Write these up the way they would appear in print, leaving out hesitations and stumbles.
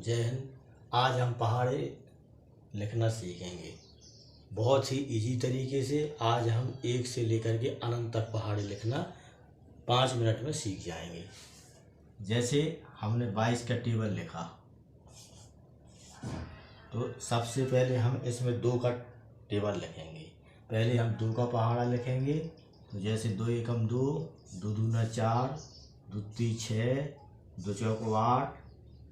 जय हिंद। आज हम पहाड़े लिखना सीखेंगे बहुत ही इजी तरीके से। आज हम 1 से लेकर के अनंत तक पहाड़े लिखना 5 मिनट में सीख जाएंगे। जैसे हमने 22 का टेबल लिखा, तो सबसे पहले हम इसमें 2 का टेबल लिखेंगे। पहले हम 2 का पहाड़ा लिखेंगे, तो जैसे 2 एकम 2, 2 दूना 4, 2 ती 6, 2 चौको 8,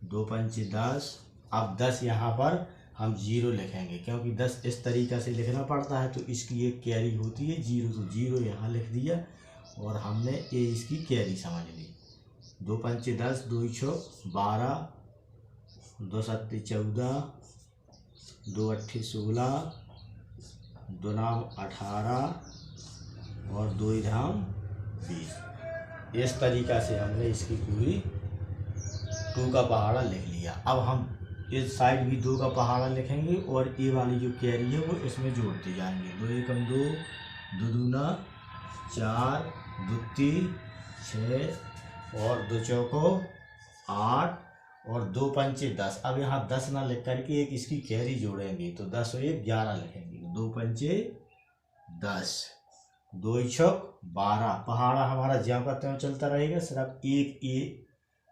2 पंचे 10। अब 10 यहाँ पर हम 0 लिखेंगे, क्योंकि 10 इस तरीक़ा से लिखना पड़ता है, तो इसकी एक कैरी होती है 0, तो 0 यहाँ लिख दिया और हमने ये इसकी कैरी समझ ली। 2 पंचे 10, 2 छः 12, 2 सत्ते 14, 2 अट्ठे 16, 2 नाम 18 और 2 धाम 20। इस तरीक़ा से हमने इसकी पूरी 2 का पहाड़ा लिख लिया। अब हम इस साइड भी 2 का पहाड़ा लिखेंगे और ये वाली जो कैरी है वो इसमें जोड़ते जाएंगे। 2 एकम 2, 2 दूना 4, 2 ती 6 और 2 चौको 8 और 2 पंचे 10। अब यहाँ 10 ना लिख करके एक इसकी कैरी जोड़ेंगे, तो 10 और 1 11 लिखेंगे। 2 पंचे 10, 2 छक 12। पहाड़ा हमारा ज्यों का त्यों चलता रहेगा, सिर्फ एक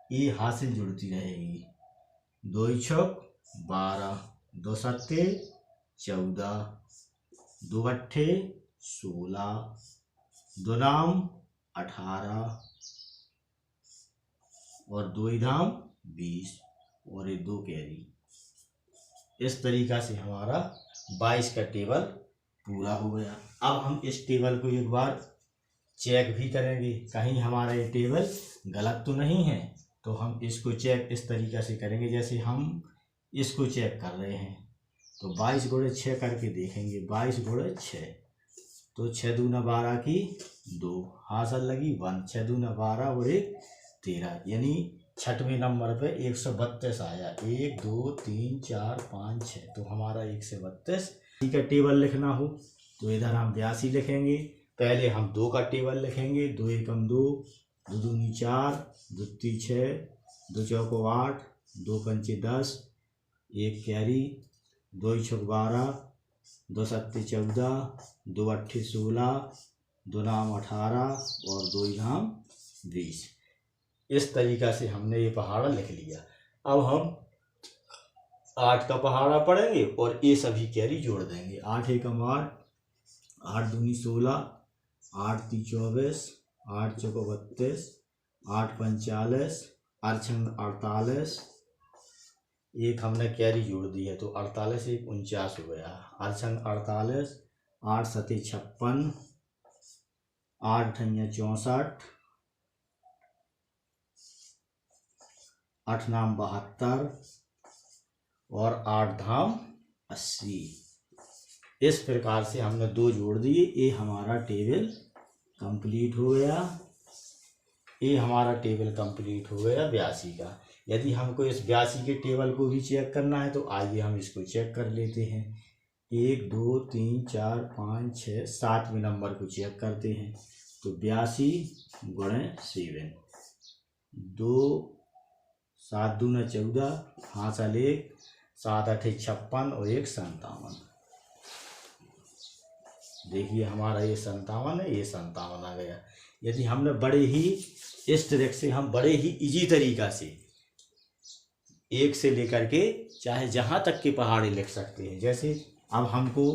ये हासिल जुड़ती रहेगी। 2 छक 12, 2 सत्ते 14, 2 अट्ठे 16, 2 नाम 18 और 2 धाम 20 और ये 2 कैरी। इस तरीक़ा से हमारा 22 का टेबल पूरा हो गया। अब हम इस टेबल को एक बार चेक भी करेंगे, कहीं हमारा ये टेबल गलत तो नहीं है। तो हम इसको चेक इस तरीक़ा से करेंगे, जैसे हम इसको चेक कर रहे हैं, तो 22 गुणे 6 करके देखेंगे। 22 गुणे 6, तो 6 दूना 12 की 2 हासिल लगी 1। 6 दूना 12 और 1 13, यानी 6वें नंबर पे 132 आया। 1 2 3 4 5 6, तो हमारा 1 से 32 का टेबल लिखना हो तो इधर हम 82 लिखेंगे। पहले हम 2 का टेबल लिखेंगे। 2 एकम 2, 2 दूनी 4, 2 ती 6, 2 चौको 8, 2 पंचे 10, 1 कैरी, 2 छक 12, 2 सत्ते 14, 2 अट्ठे 16, 2 नाम 18 और 2 धाम 20। इस तरीक़ा से हमने ये पहाड़ा लिख लिया। अब हम 8 का पहाड़ा पढ़ेंगे और ये सभी कैरी जोड़ देंगे। 8 एकम 8, 8 दूनी 16, 8 ती 24, 8 चौको 32, 8 45, 8 छंग 48। एक हमने कैरी जोड़ दी है, तो 48 1 49 हो गया। 8 छंग 48, 8 सते 56, 8 अठैया 64, 8 नाम 72 और 8 धाम 80। इस प्रकार से हमने 2 जोड़ दिए। ये हमारा टेबल कंप्लीट हो गया। ये हमारा टेबल कंप्लीट हो गया 82 का। यदि हमको इस 82 के टेबल को भी चेक करना है, तो आइए हम इसको चेक कर लेते हैं। 1 2 3 4 5 6 7वें नंबर को चेक करते हैं, तो 82 गुणे 7, 2 7 दूना 14 हासिल 1, 7 अठे 56 और 1 57। देखिए हमारा ये 57 है, ये 57 आ गया। यदि हमने बड़े ही इस ट्रिक से हम बड़े ही इजी तरीक़ा से 1 से लेकर के चाहे जहाँ तक के पहाड़े लिख सकते हैं। जैसे अब हमको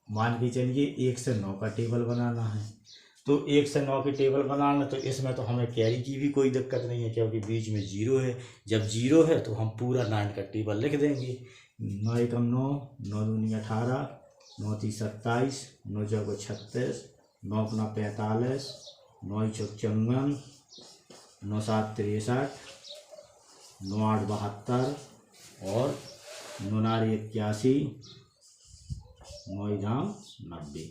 मान के चलिए 1 से 9 का टेबल बनाना है, तो 1 से 9 के टेबल बनाना, तो इसमें तो हमें कैरी की भी कोई दिक्कत नहीं है, क्योंकि बीच में 0 है। जब 0 है तो हम पूरा 9 का टेबल लिख देंगे। 9 एकम 9, 9 दूनी 18, 9 ती 27, 9 चौको 36, 9 अपना 45, 9 छक 54, 9 7 63, 9 8 72 और 9 नारी 81, 9 धाम 90।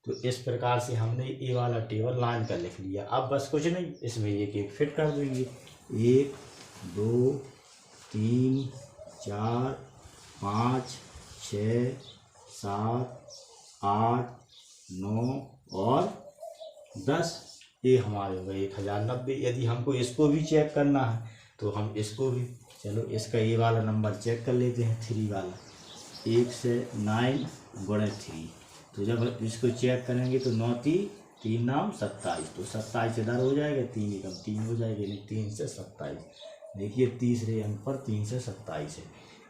तो इस प्रकार से हमने ये वाला टेबल लाइन का लिख लिया। अब बस कुछ नहीं, इसमें एक फिट कर देंगे। 1 2 3 4 5 6 7 8 9 और 10। ये हमारे हो गए 1090। यदि हमको इसको भी चेक करना है, तो हम इसको भी चलो इसका ये वाला नंबर चेक कर लेते हैं, 3 वाला। 1 से 9 गुणे 3, तो जब इसको चेक करेंगे तो 9 3 नाम 27, तो 27 इधर हो जाएगा, 3 एकम 3 हो जाएगा, यानी 3 से 27। देखिए तीसरे अंक पर 3 से 27 है,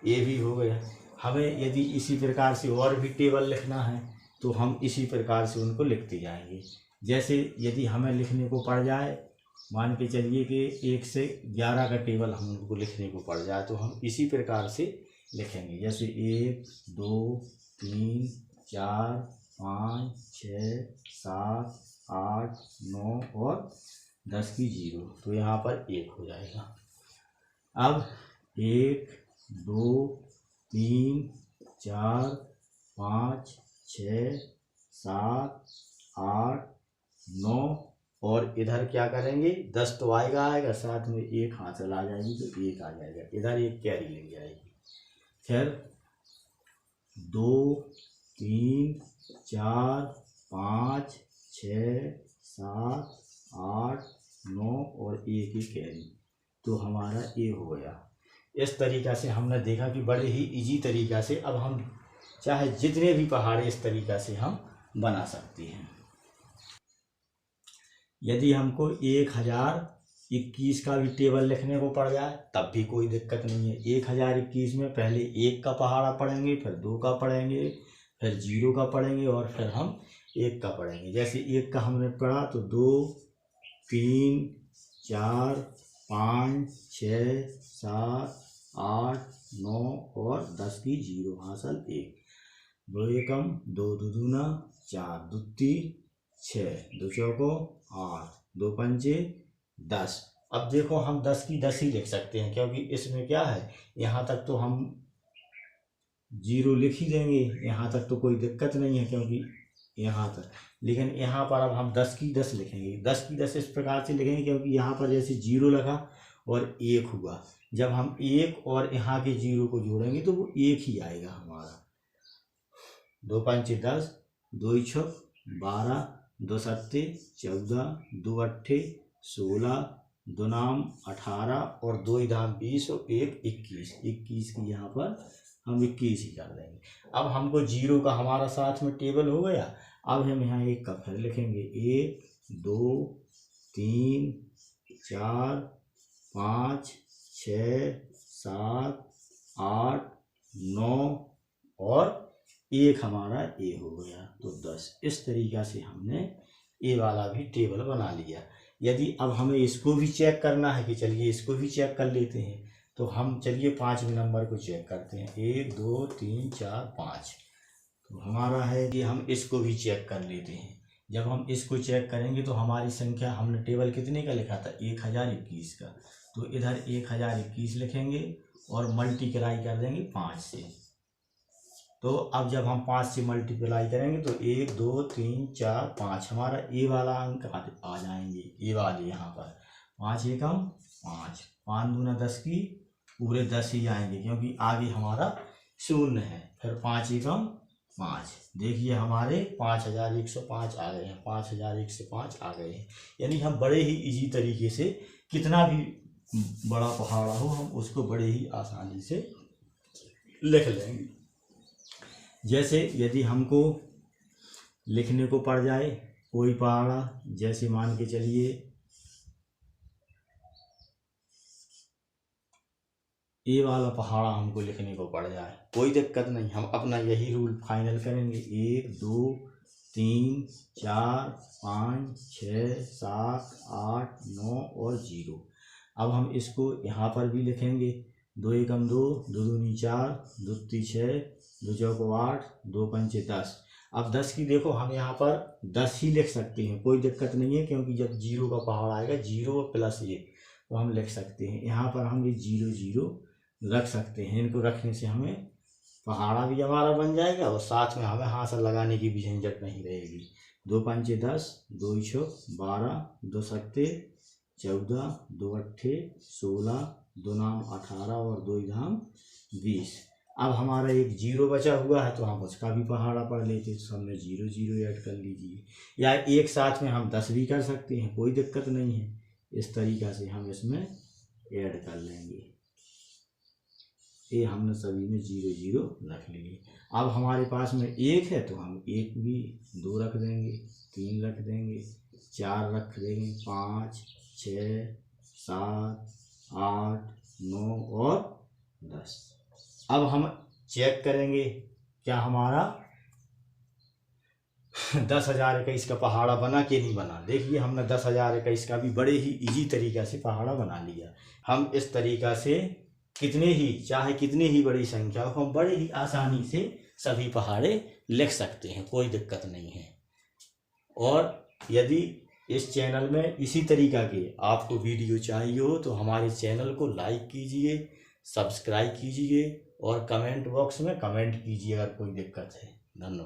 ये भी हो गया। हमें यदि इसी प्रकार से और भी टेबल लिखना है तो हम इसी प्रकार से उनको लिखते जाएंगे। जैसे यदि हमें लिखने को पड़ जाए, मान के चलिए कि 1 से 11 का टेबल हम उनको लिखने को पड़ जाए, तो हम इसी प्रकार से लिखेंगे। जैसे 1 2 3 4 5 6 7 8 9 और 10 की 0, तो यहाँ पर 1 हो जाएगा। अब 1 2 3 4 5 6 7 8 9, और इधर क्या करेंगे, 10 तो आएगा, साथ में 1 हासिल आ जाएगी, तो 1 आ जाएगा, इधर 1 कैरी लग जाएगी। फिर 2 3 4 5 6 7 8 9 और 1 ही कैरी, तो हमारा ये हो गया। इस तरीक़ा से हमने देखा कि बड़े ही इजी तरीक़ा से अब हम चाहे जितने भी पहाड़ इस तरीक़ा से हम बना सकते हैं। यदि हमको 1021 का भी टेबल लिखने को पड़ जाए तब भी कोई दिक्कत नहीं है। 1021 में पहले 1 का पहाड़ा पढ़ेंगे, फिर 2 का पढ़ेंगे, फिर 0 का पढ़ेंगे और फिर हम 1 का पढ़ेंगे। जैसे 1 का हमने पढ़ा तो 2 3 4 5 6 7 8 9 और 10 की 0 हासिल 1, 2 एकम 2 दूना 4, 2 तीन 6, 2 चौको 8, 2 पंचे 10। अब देखो हम 10 की 10 ही लिख सकते हैं, क्योंकि इसमें क्या है, यहाँ तक तो हम 0 लिख ही देंगे, यहाँ तक तो कोई दिक्कत नहीं है, क्योंकि यहाँ तक। लेकिन यहाँ पर अब हम 10 की 10 लिखेंगे। 10 की 10 इस प्रकार से लिखेंगे, क्योंकि यहाँ पर जैसे 0 लगा और 1 हुआ, जब हम 1 और यहाँ के 0 को जोड़ेंगे तो वो 1 ही आएगा हमारा। 2 पंचे 10, 2 छक 12, 2 सत्ते 14, 2 अट्ठे 16, 2 नाम 18 और 2 धाम 20 और 1 21। 21 की यहाँ पर हम 21 ही कर देंगे। अब हमको 0 का हमारा साथ में टेबल हो गया। अब हम यहाँ 1 का फिर लिखेंगे, 1 2 3 4 5 6 7 8 9 और 1 हमारा ए हो गया, तो 10। इस तरीक़ा से हमने ए वाला भी टेबल बना लिया। यदि अब हमें इसको भी चेक करना है कि चलिए इसको भी चेक कर लेते हैं, तो हम चलिए 5वें नंबर को चेक करते हैं। 1 2 3 4 5, तो हमारा है कि हम इसको भी चेक कर लेते हैं। जब हम इसको चेक करेंगे तो हमारी संख्या, हमने टेबल कितने का लिखा था, 1021 का, तो इधर 1021 लिखेंगे और मल्टीप्लाई कर देंगे 5 से। तो अब जब हम 5 से मल्टीप्लाई करेंगे तो 1 2 3 4 5 हमारा ए वाला अंक आ जाएंगे, ए वाले यहाँ पर 5 एकम 5, 5 दूना 10 की पूरे 10 ही आएंगे, क्योंकि आगे हमारा 0 है। फिर 5 एकम 5, देखिए हमारे 5105 आ गए हैं, 5105 आ गए हैं। यानी हम बड़े ही इजी तरीके से, कितना भी बड़ा पहाड़ हो हम उसको बड़े ही आसानी से लिख लेंगे। जैसे यदि हमको लिखने को पड़ जाए कोई पहाड़ा, जैसे मान के चलिए ये वाला पहाड़ा हमको लिखने को पड़ जाए, कोई दिक्कत नहीं, हम अपना यही रूल फाइनल करेंगे। 1 2 3 4 5 6 7 8 9 और 0। अब हम इसको यहाँ पर भी लिखेंगे। 2 एकम 2, 2 दूनी 4, 2 ती 6, 2 चौको 8, 2 पंचे 10। अब 10 की देखो हम यहाँ पर 10 ही लिख सकते हैं, कोई दिक्कत नहीं है, क्योंकि जब 0 का पहाड़ आएगा 0 प्लस 1 तो हम लिख सकते हैं। यहाँ पर हम ये 0 0 रख सकते हैं। इनको रखने से हमें पहाड़ा भी हमारा बन जाएगा और साथ में हमें हासिल लगाने की भी झंझट नहीं रहेगी। 2 पंचे 10, 2 छक 12, 2 सत्ते 14, 2 अट्ठे 16, 2 नाम 18 और 2 धाम 20। अब हमारा एक 0 बचा हुआ है, तो हम उसका भी पहाड़ा पढ़ लेते हैं, तो हमने 0 0 ऐड कर लीजिए, या एक साथ में हम 10 भी कर सकते हैं, कोई दिक्कत नहीं है। इस तरीक़ा से हम इसमें ऐड कर लेंगे। ये हमने सभी में 0 0 रख लिए। अब हमारे पास में 1 है तो हम 1 भी 2 रख देंगे, 3 रख देंगे, 4 रख देंगे, 5 6 7 8 9 और 10। अब हम चेक करेंगे क्या हमारा 10,021 का पहाड़ा बना कि नहीं बना। देखिए हमने 10,021 का भी बड़े ही इजी तरीका से पहाड़ा बना लिया। हम इस तरीका से चाहे कितनी ही बड़ी संख्या हो, हम बड़े ही आसानी से सभी पहाड़े लिख सकते हैं, कोई दिक्कत नहीं है। और यदि इस चैनल में इसी तरीका के आपको वीडियो चाहिए हो तो हमारे चैनल को लाइक कीजिए, सब्सक्राइब कीजिए और कमेंट बॉक्स में कमेंट कीजिए अगर कोई दिक्कत है। धन्यवाद।